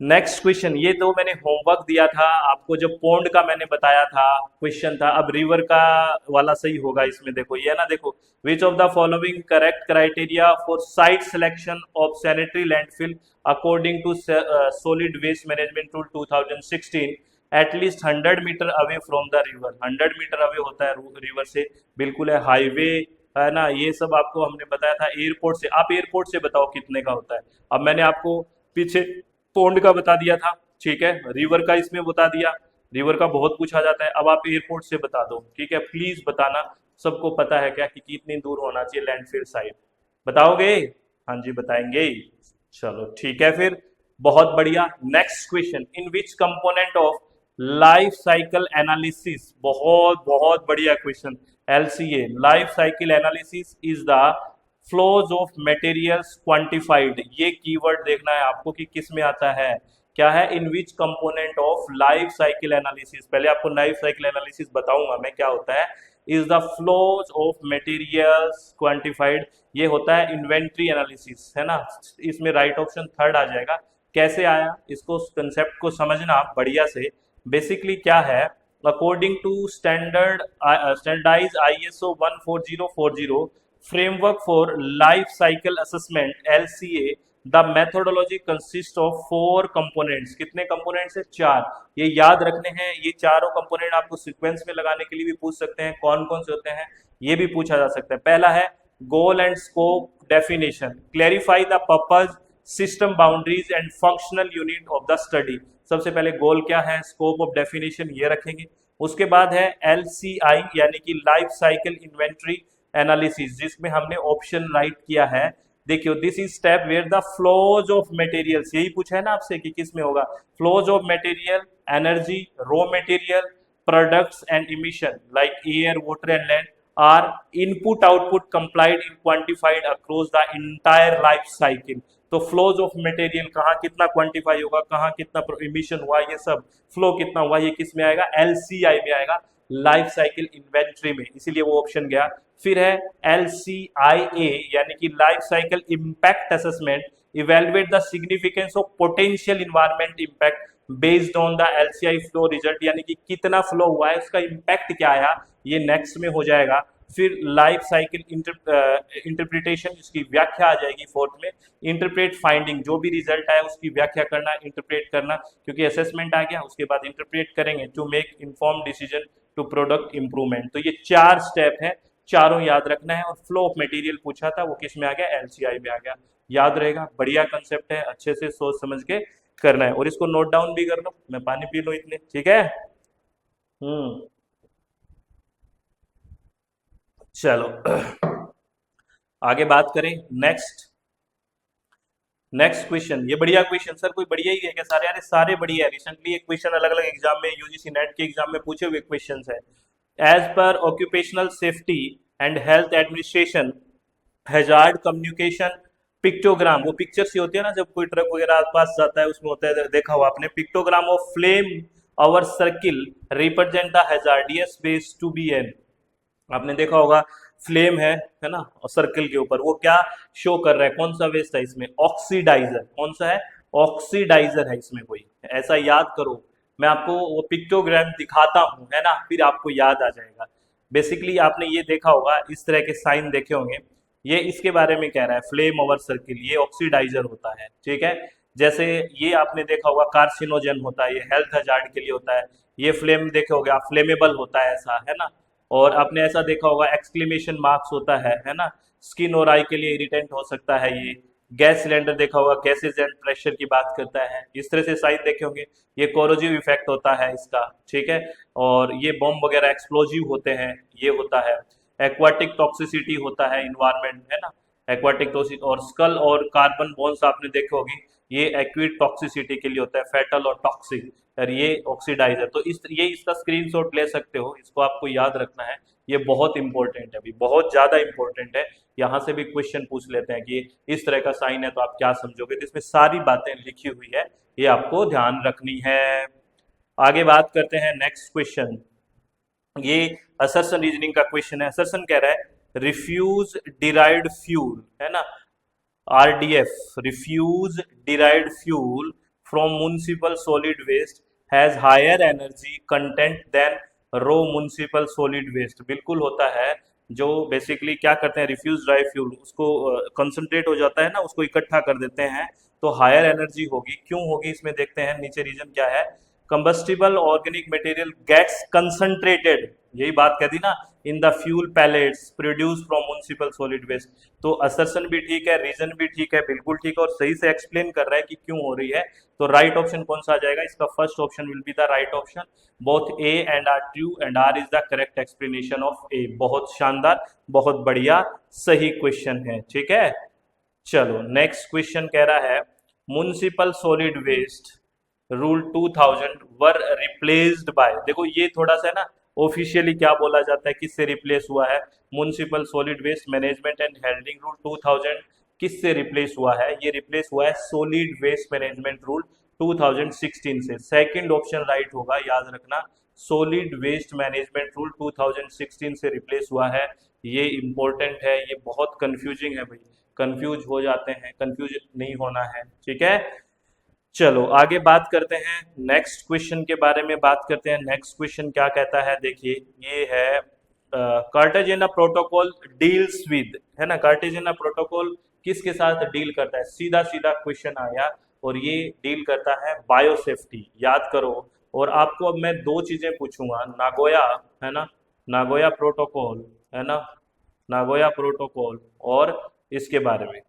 नेक्स्ट क्वेश्चन, ये तो मैंने होमवर्क दिया था आपको, जब पॉन्ड का मैंने बताया था क्वेश्चन था, अब रिवर का वाला सही होगा इसमें। देखो ये ना, देखो, which of the following correct criteria for site selection of sanitary landfill according to solid waste management rule 2016, at least 100 meter away from the river, 100 meter away होता है रिवर से, बिल्कुल है, हाईवे है ना, ये सब आपको हमने बताया था। एयरपोर्ट से, आप एयरपोर्ट से बताओ कितने का होता है। अब मैंने आपको पीछे पौंड का बता दिया था, ठीक है, रिवर का इसमें बता दिया, रिवर का बहुत पूछा जाता है, अब आप एयरपोर्ट से बता दो, ठीक है, प्लीज बताना, सबको पता है क्या कि कितनी दूर होना चाहिए लैंडफिल साइट, बताओगे, हाँ जी बताएंगे, चलो ठीक है फिर, बहुत बढ़िया। Next question, in which component of life cycle analysis, बहुत बहुत बढ़िया question, LCA, life cycle analysis is the flows of materials quantified, ये कीवर्ड देखना है आपको कि किस में आता है, क्या है, in which component of life cycle analysis, पहले आपको लाइफ साइकिल एनालिसिस बताऊंगा मैं क्या होता है, is the flows of materials quantified, ये होता है इन्वेंट्री एनालिसिस, है ना, इसमें राइट ऑप्शन थर्ड आ जाएगा। कैसे आया, इसको कंसेप्ट को समझना बढ़िया से। बेसिकली क्या है, according to standardize ISO 14040 framework for life cycle assessment LCA, the methodology consist of 4 components. कितने कंपोनेंट्स है? 4। ये याद रखने हैं। ये चारों कंपोनेंट आपको सीक्वेंस में लगाने के लिए भी पूछ सकते हैं, कौन कौन से होते हैं ये भी पूछा जा सकता है। पहला है goal and scope definition, clarify the purpose, system boundaries and functional unit of the study. सबसे पहले गोल क्या है, स्कोप ऑफ डेफिनेशन ये रखेंगे। उसके बाद है LCI यानी कि लाइफ साइकिल इन्वेंट्री एनालिसिस, जिसमें हमने ऑप्शन राइट किया है। देखियो, this is step where the flows of materials, यही पूछा है ना आपसे कि किस में होगा, flows of material, energy, raw material, products and emission like air, water and land are input output complied in quantified across the entire life cycle. तो फ्लोज ऑफ मटेरियल कहाँ कितना क्वांटिफाई होगा, कहाँ कितना इमिशन हुआ, ये सब फ्लो कितना हुआ, ये किस में आएगा, LCI में आएगा, लाइफ साइकिल इन्वेंट्री में, इसीलिए वो ऑप्शन गया। फिर है LCIA यानी कि life cycle impact assessment, evaluate the significance of potential environment impact based on the LCI flow result, यानी कि कितना फ्लो हुआ है, उसका इम्पैक्ट क्या आया, ये नेक्स्ट में हो जाएगा। फिर लाइफ साइकिल इंटरप्रिटेशन, इसकी व्याख्या आ जाएगी फोर्थ में। इंटरप्रेट फाइंडिंग, जो भी रिजल्ट आया उसकी व्याख्या करना, इंटरप्रेट करना, क्योंकि असेसमेंट आ गया उसके बाद इंटरप्रेट करेंगे to make inform decision to product improvement. तो ये 4 स्टेप है, चारों याद रखना है। और फ्लो ऑफ मटेरियल पूछा था, वो किस में आ गया, LCI में आ गया, याद रहेगा। बढ़िया कंसेप्ट है, अच्छे से सोच समझ के करना है। और इसको नोट डाउन भी कर लो, मैं पानी पी लो इतने, ठीक है। चलो आगे बात करें। नेक्स्ट क्वेश्चन, ये बढ़िया क्वेश्चन, सर कोई बढ़िया ही है क्या सारे? यार सारे बढ़िया है, रिसेंटली एक क्वेश्चन अलग अलग एग्जाम में, यूजीसी नेट के एग्जाम में पूछे हुए क्वेश्चन है। As per occupational safety and health administration, hazard communication pictogram, वो पिक्चर सी होती है ना जब कोई ट्रक वगैरह आसपास जाता है उसमें होता है, देखा हुआ आपने, pictogram of flame over circle represent the hazardous waste to be an. आपने देखा होगा फ्लेम है ना, और सर्कल के ऊपर वो क्या शो कर रहा है, कौन सा वेस्ट है इसमें, ऑक्सीडाइजर। कौन सा है, ऑक्सीडाइजर है इसमें कोई, ऐसा याद करो। मैं आपको वो पिक्टोग्राम दिखाता हूँ, है ना, फिर आपको याद आ जाएगा। बेसिकली आपने ये देखा होगा, इस तरह के साइन देखे होंगे, ये इसके बारे में कह रहा है, फ्लेम ओवर सर्किल, ये ऑक्सीडाइजर होता है, ठीक है। जैसे ये आपने देखा होगा कार्सिनोजन होता है, ये हेल्थ हजार्ड के लिए होता है। ये फ्लेम देखे होगे आप, फ्लेमेबल होता है ऐसा, है ना। और आपने ऐसा देखा होगा एक्सक्लेमेशन मार्क्स होता है ना, स्किन और आई के लिए इरिटेंट हो सकता है ये। गैस सिलेंडर देखा होगा, गैसेज एंड प्रेशर की बात करता है, इस तरह से साइन देखे होंगे। ये कोरोजिव इफेक्ट होता है इसका, ठीक है। और ये बॉम्ब वगैरह एक्सप्लोजिव होते हैं, ये होता है। एक्वाटिक टॉक्सिसिटी होता है, इन्वायरमेंट, है ना, एक्वाटिक टॉक्सिक। और स्कल और कार्बन बॉन्ड्स आपने देखे होगी, ये एक्विड टॉक्सिसिटी के लिए होता है, फेटल और टॉक्सिक, और ये ऑक्सीडाइजर। तो ये इसका स्क्रीनशॉट ले सकते हो, इसको आपको याद रखना है, ये बहुत इंपॉर्टेंट है, अभी बहुत ज्यादा इंपॉर्टेंट है। यहाँ से भी क्वेश्चन पूछ लेते हैं कि इस तरह का साइन है तो आप क्या समझोगे, तो इसमें सारी बातें लिखी हुई है, ये आपको ध्यान रखनी है। आगे बात करते हैं नेक्स्ट क्वेश्चन, ये असर्शन रीजनिंग का क्वेश्चन है। असर्शन कह रहा है रिफ्यूज डिराइव्ड फ्यूल, है ना, RDF, refuse derived fuel from municipal solid waste has higher energy content than raw municipal solid waste. बिल्कुल होता है, जो बेसिकली क्या करते हैं, रिफ्यूज ड्राइव फ्यूल, उसको कंसंट्रेट हो जाता है ना, उसको इकट्ठा कर देते हैं, तो हायर एनर्जी होगी। क्यों होगी इसमें देखते हैं, नीचे रीजन क्या है, combustible organic material gets concentrated, यही बात कह दी ना, in the fuel pellets produce from municipal solid waste. तो असर्शन भी ठीक है, रीजन भी ठीक है, बिल्कुल ठीक है, और सही से एक्सप्लेन कर रहा है कि क्यों हो रही है। तो राइट ऑप्शन कौन सा आ जाएगा, इसका first option will be the right option. Both A and R true and R is the correct explanation of A. बहुत शानदार, बहुत बढ़िया, सही क्वेश्चन है, ठीक है। चलो नेक्स्ट क्वेश्चन कह रहा है municipal solid waste rule 2000 were replaced by. देखो ये थोड़ा सा ना ऑफिशियली क्या बोला जाता है, किससे रिप्लेस हुआ है, municipal solid waste management and handling rule 2000 किससे रिप्लेस हुआ है, ये रिप्लेस हुआ है सॉलिड वेस्ट मैनेजमेंट रूल 2016 से। सेकंड ऑप्शन राइट होगा, याद रखना, सॉलिड वेस्ट मैनेजमेंट रूल 2016 से रिप्लेस हुआ है। ये इंपॉर्टेंट है, ये बहुत कंफ्यूजिंग है भाई, कंफ्यूज हो जाते हैं, कंफ्यूज नहीं होना है, ठीक है। चलो आगे बात करते हैं, नेक्स्ट क्वेश्चन के बारे में बात करते हैं। नेक्स्ट क्वेश्चन क्या कहता है, देखिए ये है कार्टेजेना प्रोटोकॉल डील्स विद, है ना, कार्टेजेना प्रोटोकॉल किसके साथ डील करता है, सीधा सीधा क्वेश्चन आया, और ये डील करता है बायोसेफ्टी, याद करो। और आपको अब मैं दो चीजें पूछूंगा, नागोया, है ना, नागोया प्रोटोकॉल, है ना, नागोया प्रोटोकॉल, और इसके बारे में,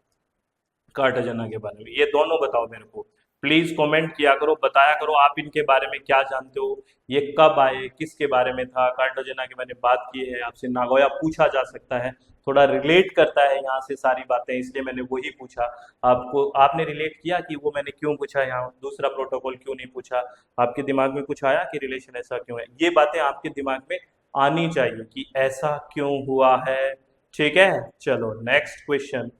कार्टाजना के बारे में, ये दोनों बताओ मेरे को। प्लीज कमेंट किया करो, बताया करो आप इनके बारे में क्या जानते हो, ये कब आए, किसके बारे में था। कार्टाजना की मैंने बात की है, आपसे नागोया पूछा जा सकता है, थोड़ा रिलेट करता है यहाँ से सारी बातें, इसलिए मैंने वही पूछा। आपको, आपने रिलेट किया कि वो मैंने क्यों पूछा, यहाँ दूसरा प्रोटोकॉल क्यों नहीं पूछा, आपके दिमाग में कुछ आया कि रिलेशन ऐसा क्यों है, ये बातें आपके दिमाग में आनी चाहिए कि ऐसा क्यों हुआ है। ठीक है, चलो नेक्स्ट क्वेश्चन।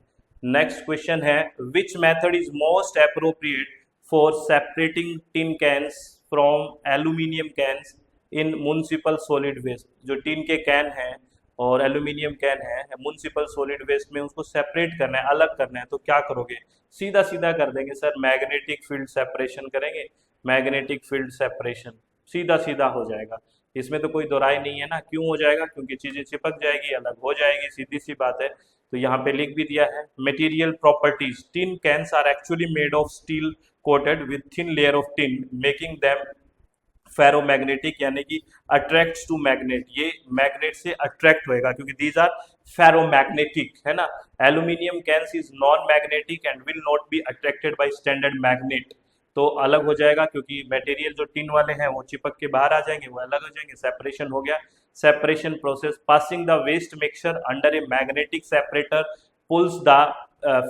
नेक्स्ट क्वेश्चन है, which method is most appropriate for separating tin cans from aluminium cans in municipal solid waste. जो टिन के कैन हैं और एल्यूमिनियम कैन है, म्युनिसिपल सॉलिड वेस्ट में उसको सेपरेट करना है, अलग करना है, तो क्या करोगे, सीधा सीधा कर देंगे सर, मैग्नेटिक फील्ड सेपरेशन करेंगे, मैग्नेटिक फील्ड सेपरेशन, सीधा सीधा हो जाएगा, इसमें तो कोई दोराई नहीं है ना। क्यों हो जाएगा, क्योंकि चीजें चिपक जाएगी, अलग हो जाएगी, सीधी सी बात है। तो यहाँ पे लिख भी दिया है, material properties, tin cans are actually made of steel coated with thin layer of tin making them ferromagnetic, यानी कि अट्रैक्ट टू मैग्नेट, ये मैग्नेट से अट्रैक्ट होएगा क्योंकि दीज आर फेरोमैग्नेटिक, है ना। Aluminium cans is non magnetic and will not be attracted by standard magnet, तो अलग हो जाएगा क्योंकि मटेरियल जो टिन वाले हैं वो चिपक के बाहर आ जाएंगे, वो अलग हो जाएंगे, सेपरेशन हो गया। Separation process, passing the waste mixture under a magnetic separator pulls the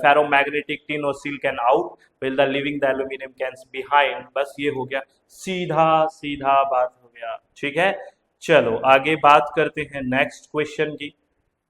ferromagnetic tin और steel can out will the leaving the aluminium cans behind, बस ये हो गया, सीधा सीधा बात हो गया। ठीक है, चलो आगे बात करते हैं नेक्स्ट क्वेश्चन की।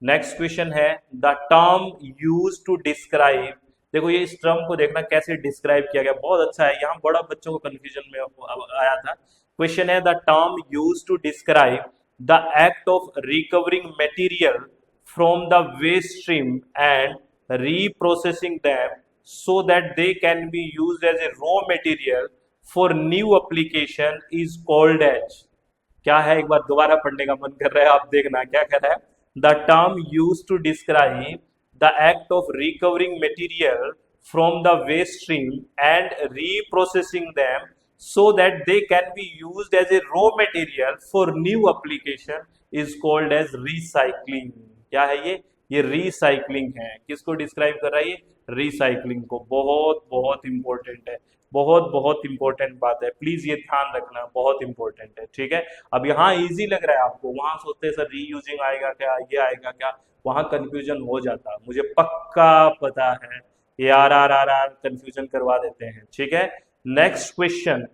नेक्स्ट क्वेश्चन है, the term use to describe, देखो ये इस टर्म को देखना कैसे डिस्क्राइब किया गया, बहुत अच्छा है, यहाँ बड़ा बच्चों को कंफ्यूजन में आया था। क्वेश्चन है, the term use to describe the act of recovering material from the waste stream and reprocessing them so that they can be used as a raw material for new application is called as, क्या है, एक बार दोबारा पढ़ने का मन कर रहा है, आप देखना क्या कह रहा है। The term use to describe the act of recovering material from the waste stream and reprocessing them so that they can be used as a raw material for new application is called as recycling। क्या है ये रिसाइकलिंग है। किसको डिस्क्राइब कर रहा है, ये रिसाइकलिंग को। बहुत बहुत इंपॉर्टेंट है, बहुत बहुत इंपॉर्टेंट बात है, प्लीज ये ध्यान रखना, बहुत इंपॉर्टेंट है। ठीक है, अब यहाँ इजी लग रहा है आपको, वहां सोचते हैं सर रीयूजिंग आएगा क्या, ये आएगा क्या, वहां कंफ्यूजन हो जाता, मुझे पक्का पता है, ये आर कंफ्यूजन करवा देते हैं। ठीक है, नेक्स्ट क्वेश्चन।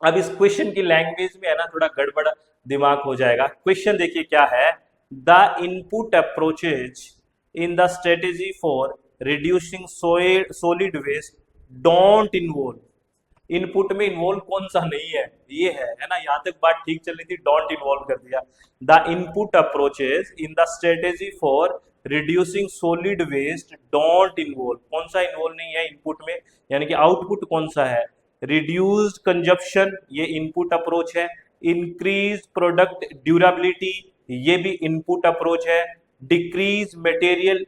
अब इस क्वेश्चन की लैंग्वेज में है ना थोड़ा गड़बड़ दिमाग हो जाएगा। क्वेश्चन देखिए क्या है, the input approaches in the strategy for reducing solid waste don't involve, input में इन्वॉल्व कौन सा नहीं है, ये है ना, यहां तक बात ठीक चल रही थी, डोंट इन्वॉल्व कर दिया। The input approaches in the strategy for reducing solid waste don't involve, कौन सा इन्वॉल्व नहीं है इनपुट में, यानी कि आउटपुट कौन सा है, रिड्यूस्ड कंजप्शन, ये इनपुट अप्रोच है। इंक्रीज प्रोडक्ट ड्यूरेबिलिटी, ये भी इनपुट अप्रोच है। Decrease material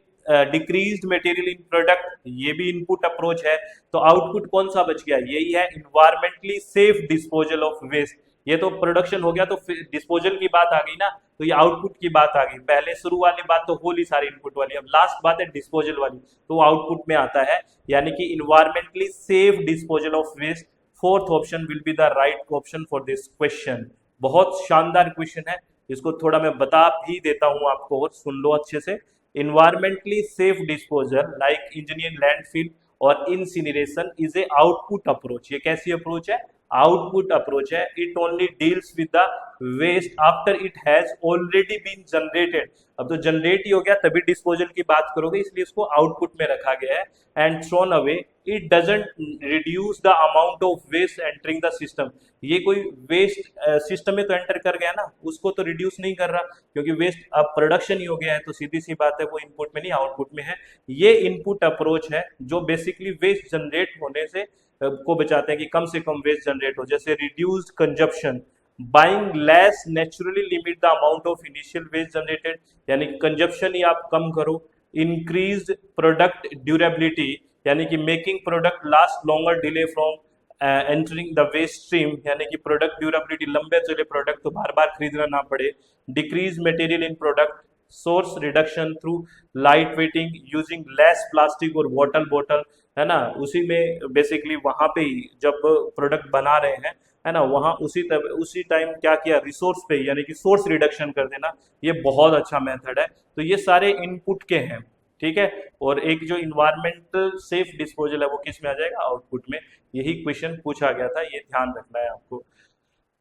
decreased material in product, ये भी इनपुट अप्रोच है। तो आउटपुट कौन सा बच गया, यही है environmentally safe disposal of waste. ये तो प्रोडक्शन हो गया, तो डिस्पोजल की बात आ गई ना, तो ये आउटपुट की बात आ गई। पहले शुरू वाली बात तो होली सारी इनपुट वाली, अब लास्ट बात है डिस्पोजल वाली, तो आउटपुट में आता है, यानी कि environmentally safe disposal of waste. Fourth option will be the right option for this question. बहुत शानदार क्वेश्चन है, इसको थोड़ा मैं बता भी देता हूं आपको, और सुन लो अच्छे से। Environmentally safe disposal like engineer landfill और incineration is a output approach. ये कैसी अप्रोच है, आउटपुट अप्रोच है। It only deals with the waste after it has already been generated, अब तो जनरेट ही हो गया तभी डिस्पोजल की बात करोगे, इसलिए इसको आउटपुट में रखा गया है। And thrown away, it doesn't reduce the amount of waste entering the system, ये कोई वेस्ट सिस्टम में तो एंटर कर गया ना, उसको तो रिड्यूस नहीं कर रहा, क्योंकि वेस्ट अब प्रोडक्शन ही हो गया है, तो सीधी सी बात है वो इनपुट में नहीं आउटपुट में है। ये इनपुट अप्रोच है जो बेसिकली वेस्ट जनरेट होने से को बचाते हैं कि कम से कम वेस्ट जनरेट हो, जैसे reduced consumption, buying less naturally limit the amount of initial waste generated, यानी कंजप्शन ही आप कम करो, इंक्रीज्ड प्रोडक्ट ड्यूरेबिलिटी, यानी कि making product last longer delay from entering the waste stream, यानी कि प्रोडक्ट ड्यूरेबिलिटी, लंबे चले प्रोडक्ट तो बार बार खरीदना ना पड़े। Decrease material in product source reduction through light waiting using less plastic और वाटर बॉटल, है ना, उसी में बेसिकली वहां पे ही जब प्रोडक्ट बना रहे हैं, है ना, वहां उसी टाइम क्या किया, रिसोर्स पे यानी कि सोर्स रिडक्शन कर देना, ये बहुत अच्छा मेथड है। तो ये सारे इनपुट के हैं, ठीक है। और एक जो इन्वायरमेंटल सेफ डिस्पोजल है वो किस में आ जाएगा, आउटपुट में। यही क्वेश्चन पूछा गया था, ये ध्यान रखना है आपको।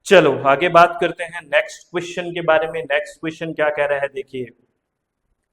चलो आगे बात करते हैं नेक्स्ट क्वेश्चन के बारे में। नेक्स्ट क्वेश्चन क्या कह रहा है, देखिए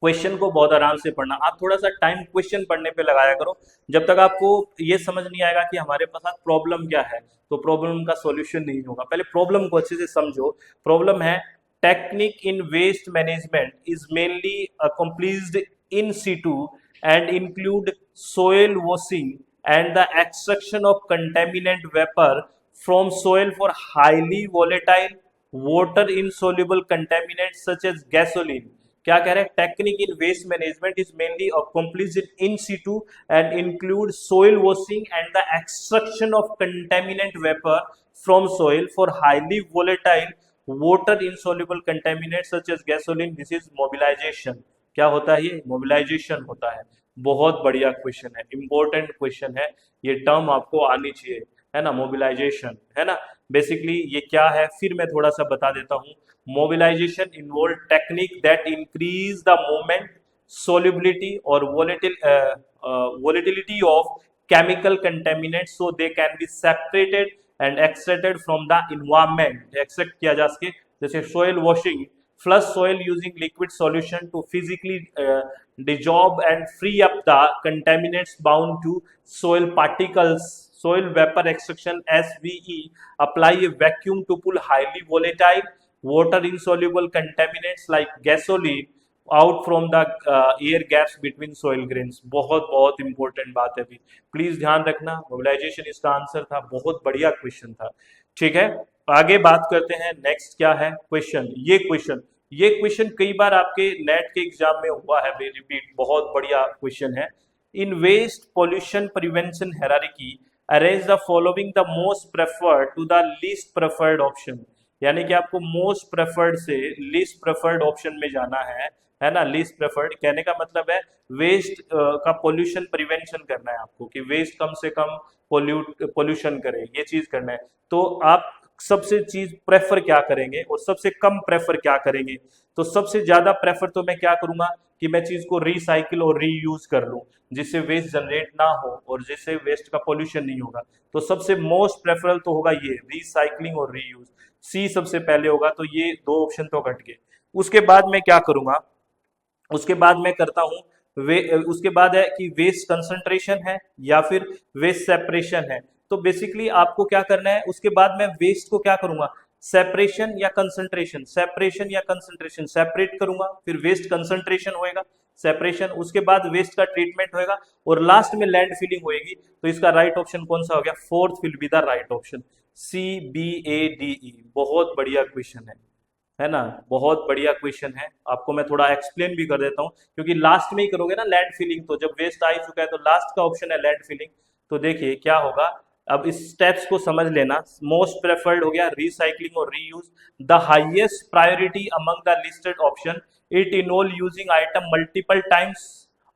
क्वेश्चन को बहुत आराम से पढ़ना, आप थोड़ा सा टाइम क्वेश्चन पढ़ने पे लगाया करो, जब तक आपको ये समझ नहीं आएगा कि हमारे पास प्रॉब्लम क्या है तो प्रॉब्लम का सॉल्यूशन नहीं होगा। पहले प्रॉब्लम को अच्छे से समझो। प्रॉब्लम है technique in waste management is mainly accomplished in situ and include soil washing and the extraction of contaminant vapor from soil for highly volatile water insoluble contaminants such as gasoline। क्या कह रहे हैं, technique in waste management is mainly accomplished in situ and include soil washing and the extraction of contaminant vapor from soil for highly volatile water insoluble contaminants such as gasoline। This is mobilization। क्या होता है, ये मोबिलाइजेशन होता है। बहुत बढ़िया क्वेश्चन है, इंपॉर्टेंट क्वेश्चन है, ये टर्म आपको आनी चाहिए, है ना, मोबिलाइजेशन, है ना। बेसिकली ये क्या है फिर मैं थोड़ा सा बता देता हूँ। Mobilization involve technique that increase the moment solubility और volatility of chemical contaminants so they can be separated and extracted from the environment। extract किया जा सके, जैसे soil washing, flush soil using liquid solution to physically dissolve and free up the contaminants bound to soil particles। soil vapor extraction SVE, apply a vacuum to pull highly volatile water insoluble contaminants like gasoline out from the air gaps between soil grains. बहुत बहुत इंपॉर्टेंट बात है अभी, प्लीज ध्यान रखना। मोबिलाइजेशन इसका आंसर था, बहुत बढ़िया क्वेश्चन था, ठीक है। आगे बात करते हैं, नेक्स्ट क्या है क्वेश्चन। ये क्वेश्चन कई बार आपके नेट के एग्जाम में हुआ है, रिपीट, बहुत बढ़िया क्वेश्चन है। In waste pollution prevention hierarchy arrange the following the most preferred to the least preferred option, यानी कि आपको मोस्ट प्रेफर्ड से लीस्ट प्रेफर्ड ऑप्शन में जाना है ना। लीस्ट प्रेफर्ड कहने का मतलब है वेस्ट का पोल्यूशन प्रिवेंशन करना है आपको, कि वेस्ट कम से कम पोल्यूशन करे, ये चीज करना है। तो आप सबसे चीज प्रेफर क्या करेंगे और सबसे कम प्रेफर क्या करेंगे। तो सबसे ज्यादा प्रेफर तो मैं क्या करूंगा कि मैं चीज को रिसाइकिल और रीयूज कर लूं, जिससे वेस्ट जनरेट ना हो और जिससे वेस्ट का पोल्यूशन नहीं होगा। तो सबसे मोस्ट प्रेफरल तो होगा ये रिसाइकलिंग और रीयूज, सी सबसे पहले होगा। तो ये दो ऑप्शन तो घट गए। उसके बाद मैं क्या करूंगा, उसके बाद मैं करता हूं उसके बाद है कि वेस्ट कंसंट्रेशन है या फिर वेस्ट सेपरेशन है। तो बेसिकली आपको क्या करना है, उसके बाद मैं वेस्ट को क्या करूंगा, सेपरेशन या कंसंट्रेशन, सेपरेशन या कंसंट्रेशन, सेपरेट करूंगा, फिर वेस्ट कंसंट्रेशन होएगा, सेपरेशन, उसके बाद वेस्ट का ट्रीटमेंट होएगा और लास्ट में लैंड फिलिंग होएगी। तो इसका राइट ऑप्शन कौन सा हो गया, fourth will be the right option, CBADE। बहुत बढ़िया क्वेश्चन है ना, बहुत बढ़िया क्वेश्चन है। आपको मैं थोड़ा एक्सप्लेन भी कर देता हूं, क्योंकि लास्ट में ही करोगे ना लैंड फिलिंग, तो जब वेस्ट आ ही चुका है तो लास्ट का ऑप्शन है लैंड फिलिंग। तो देखिए क्या होगा, अब इस स्टेप्स को समझ लेना। मोस्ट प्रेफर्ड हो गया रिसाइकलिंग और reuse, the highest priority among the listed option, it involve using item multiple times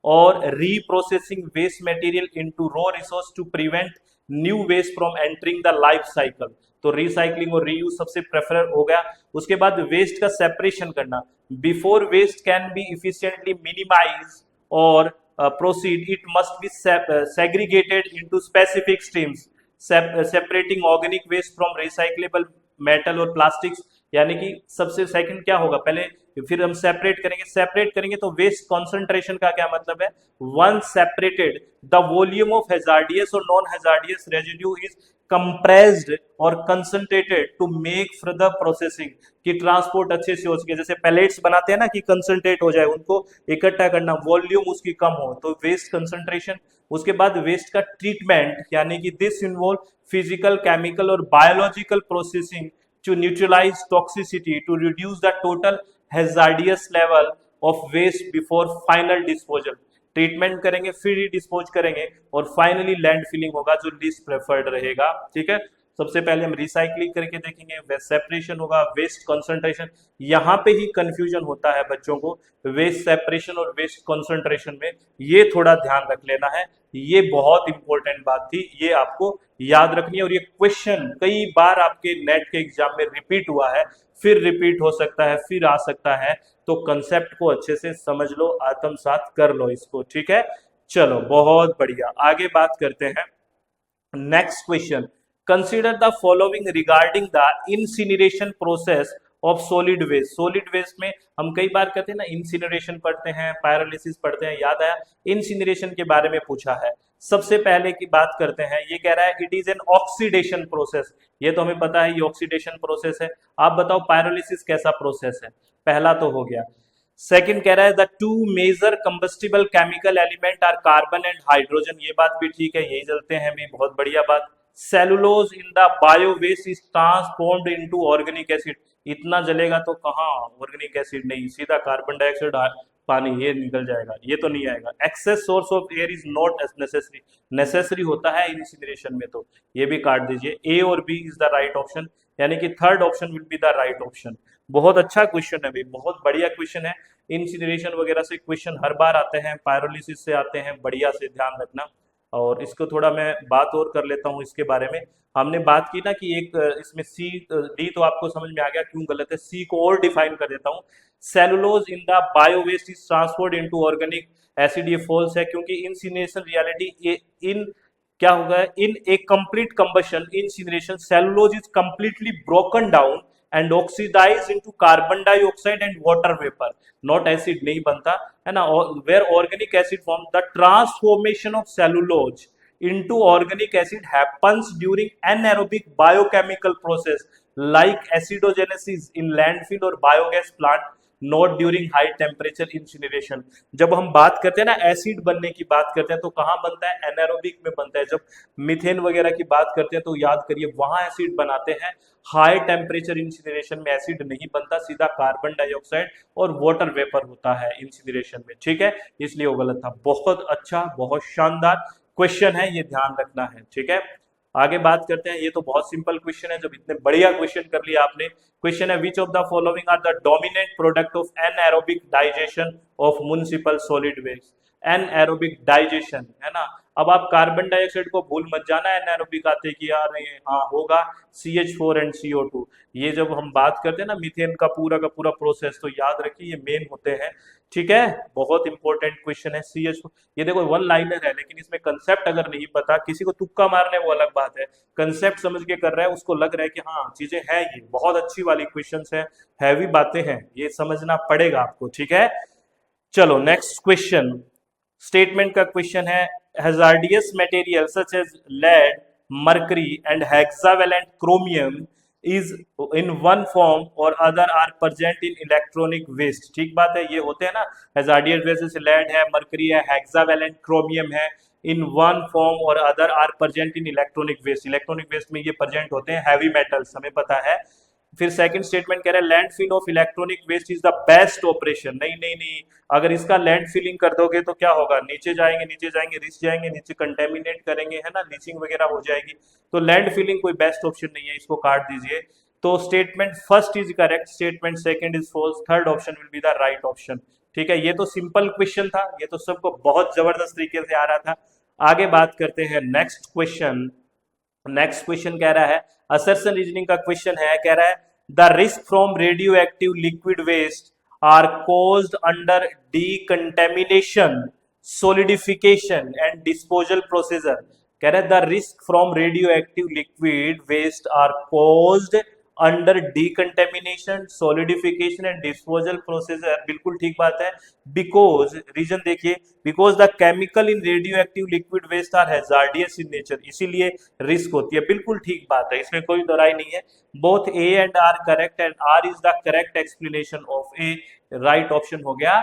और reprocessing waste material into raw resource to prevent new waste from entering the life cycle. तो रिसाइकलिंग और रीयूज सबसे प्रेफर हो गया। उसके बाद वेस्ट का सेपरेशन करना, before waste can be efficiently minimize और proceed it must be segregated into specific streams, separating organic waste from recyclable metal और प्लास्टिक्स। यानी कि सबसे सेकंड क्या होगा, पहले फिर हम सेपरेट करेंगे तो वेस्ट कॉन्सेंट्रेशन का क्या मतलब है, one separated the volume of hazardous और non hazardous residue is compressed और concentrated to make further processing, कि ट्रांसपोर्ट अच्छे से हो सके। जैसे पैलेट्स बनाते हैं ना कि कंसंट्रेट हो जाए, उनको इकट्ठा करना, वॉल्यूम उसकी कम हो, तो वेस्ट कंसंट्रेशन। उसके बाद वेस्ट का ट्रीटमेंट, यानी कि दिस इन्वॉल्व फिजिकल, केमिकल और biological processing to neutralize toxicity to reduce the total hazardous level of waste before final disposal. Treatment करेंगे फिर ही डिस्पोज करेंगे और फाइनली लैंड फिलिंग होगा जो लीस्ट प्रेफर्ड रहेगा। ठीक है, सबसे पहले हम रिसाइकलिंग करके देखेंगे, वेस्ट सेपरेशन होगा, वेस्ट कंसंट्रेशन। यहाँ पे ही कंफ्यूजन होता है बच्चों को वेस्ट सेपरेशन और वेस्ट कंसंट्रेशन में, ये थोड़ा ध्यान रख लेना है। ये बहुत इंपॉर्टेंट बात थी, ये आपको याद रखनी है। और ये क्वेश्चन कई बार आपके नेट के एग्जाम में रिपीट हुआ है, फिर रिपीट हो सकता है, फिर आ सकता है। तो कंसेप्ट को अच्छे से समझ लो, आत्मसात कर लो इसको। ठीक है, चलो बहुत बढ़िया, आगे बात करते हैं। Next question, consider the following regarding the incineration process of solid waste. Solid waste में हम कई बार कहते हैं ना, इंसिनरेशन पढ़ते हैं, पायरोलिसिस पढ़ते हैं, याद आया इंसिनरेशन के बारे में पूछा है। सबसे पहले की बात करते हैं, ये कह रहा है it is an oxidation process. ये तो हमें पता है ये ऑक्सीडेशन प्रोसेस है। आप बताओ पायरोलिसिस कैसा प्रोसेस है? पहला तो हो गया। सेकंड कह रहा है the two major combustible chemical element are carbon and hydrogen. ये बात भी ठीक है, यही चलते हैं भी, बहुत बढ़िया बात। Cellulose in the bio waste is transformed into organic acid. इतना जलेगा तो कहाँ ऑर्गेनिक एसिड, नहीं सीधा कार्बन डाइऑक्साइड पानी ये निकल जाएगा, ये तो नहीं आएगा। Excess source of air is not as necessary. Necessary होता है इंसिनरेशन में, तो ये भी काट दीजिए। ए और B is the right option, यानी कि third option will be the right option. बहुत अच्छा क्वेश्चन है भाई, बहुत बढ़िया क्वेश्चन है। इंसिनरेशन वगैरह से क्वेश्चन हर बार आते हैं, पायरोलिसिस से आते हैं, बढ़िया से ध्यान रखना। और इसको थोड़ा मैं बात और कर लेता हूँ इसके बारे में। हमने बात की ना कि एक इसमें सी डी तो आपको समझ में आ गया क्यों गलत है, सी को और डिफाइन कर देता हूँ। Cellulose in the bio waste is transferred into organic acid, ये फॉल्स है क्योंकि इंसिनरेशन रियलिटी इन क्या होगा, in a complete combustion incineration cellulose is completely broken down and oxidise into carbon dioxide and water vapour, not acid नहीं बनता है ना। Where organic acid form, the transformation of cellulose into organic acid happens during anaerobic biochemical process like acidogenesis in landfill or biogas plant, not during high temperature incineration। जब हम बात करते हैं ना एसिड बनने की बात करते हैं तो कहाँ बनता है? एनारोबिक में बनता है। जब मीथेन वगैरह की बात करते हैं तो याद करिए वहां एसिड बनाते हैं। हाई टेम्परेचर इंसिनरेशन में एसिड नहीं बनता, सीधा कार्बन डाइऑक्साइड और वाटर वेपर होता है इंसिनरेशन में। ठीक है, इसलिए वो गलत था। बहुत अच्छा, बहुत शानदार क्वेश्चन है, ये ध्यान रखना है। ठीक है, आगे बात करते हैं। ये तो बहुत सिंपल क्वेश्चन है, जब इतने बढ़िया क्वेश्चन कर लिया आपने। क्वेश्चन है which of the following are the dominant product of anaerobic digestion of municipal solid waste. Anaerobic digestion है ना। अब आप कार्बन डाइऑक्साइड को भूल मत जाना एनएरोबिक आते कि यार ये हाँ होगा CH4 एंड CO2। ये जब हम बात करते हैं ना मीथेन का पूरा प्रोसेस, तो याद रखिए ये मेन होते हैं। ठीक है, बहुत इंपॉर्टेंट क्वेश्चन है CH4। ये देखो वन लाइनर है, लेकिन इसमें कंसेप्ट अगर नहीं पता, किसी को तुक्का मारने वो अलग बात है, कंसेप्ट समझ के कर रहा है उसको लग रहा है कि हाँ चीजें हैं, ये बहुत अच्छी वाली क्वेश्चंस है, हैवी बातें हैं, ये समझना पड़ेगा आपको। ठीक है, चलो नेक्स्ट क्वेश्चन। स्टेटमेंट का क्वेश्चन है hazardous material such as lead, mercury and hexavalent chromium is in one form और other are present in electronic waste. ठीक बात है, ये होते हैं ना हैजार्डियस वेस्ट, जैसे लेड है, मर्करी है, हेक्सावेलेंट क्रोमियम है, इन वन फॉर्म और other are present in electronic waste. Electronic waste में ये प्रेजेंट होते हैं, हैवी मेटल्स हमें पता है। फिर सेकंड स्टेटमेंट कह रहा है landfill of electronic waste is the best operation. नहीं नहीं नहीं, अगर इसका लैंड फिलिंग कर दोगे तो क्या होगा, नीचे जाएंगे रिस जाएंगे, नीचे कंटेमिनेट करेंगे है ना, लीचिंग वगैरह हो जाएगी। तो लैंड फिलिंग कोई बेस्ट ऑप्शन नहीं है, इसको काट दीजिए। तो statement first is correct, statement second is false, third option will be the right option. ठीक है, ये तो सिंपल क्वेश्चन था, ये तो सबको बहुत जबरदस्त तरीके से आ रहा था। आगे बात करते हैं नेक्स्ट क्वेश्चन। नेक्स्ट क्वेश्चन कह रहा है असर्शन रीजनिंग का क्वेश्चन है, कह रहा है the risk from radioactive liquid waste are caused under decontamination, solidification and disposal procedure. कह रहा है the risk from radioactive liquid waste are caused under decontamination, solidification and disposal procedure. बिल्कुल ठीक बात है, बिकॉज रीजन देखिए, because the chemical in radioactive liquid waste are hazardous in nature, इसीलिए रिस्क होती है। बिल्कुल ठीक बात है, इसमें कोई दोराई नहीं है। Both A and R correct and R is the correct explanation of A. Right option हो गया,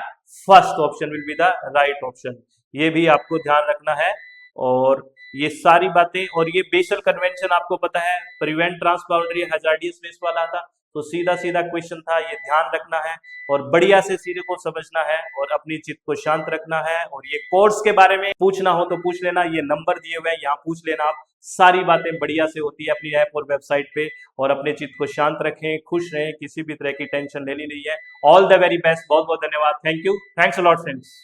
first option will be the right option. ये भी आपको ध्यान रखना है। और ये सारी बातें, और ये बेसल कन्वेंशन आपको पता है, प्रिवेंट ट्रांसबाउंडरी हैजार्डियस वेस्ट वाला था, तो सीधा सीधा क्वेश्चन था, ये ध्यान रखना है और बढ़िया से सीधे को समझना है और अपनी चित्त को शांत रखना है। और ये कोर्स के बारे में पूछना हो तो पूछ लेना, ये नंबर दिए हुए हैं, यहाँ पूछ लेना आप। सारी बातें बढ़िया से होती है अपनी ऐप और वेबसाइट पे। और अपने चित्त को शांत रखें, खुश रहें, किसी भी तरह की टेंशन लेनी नहीं है। ऑल द वेरी बेस्ट, बहुत बहुत धन्यवाद, thank you, thanks a lot friends.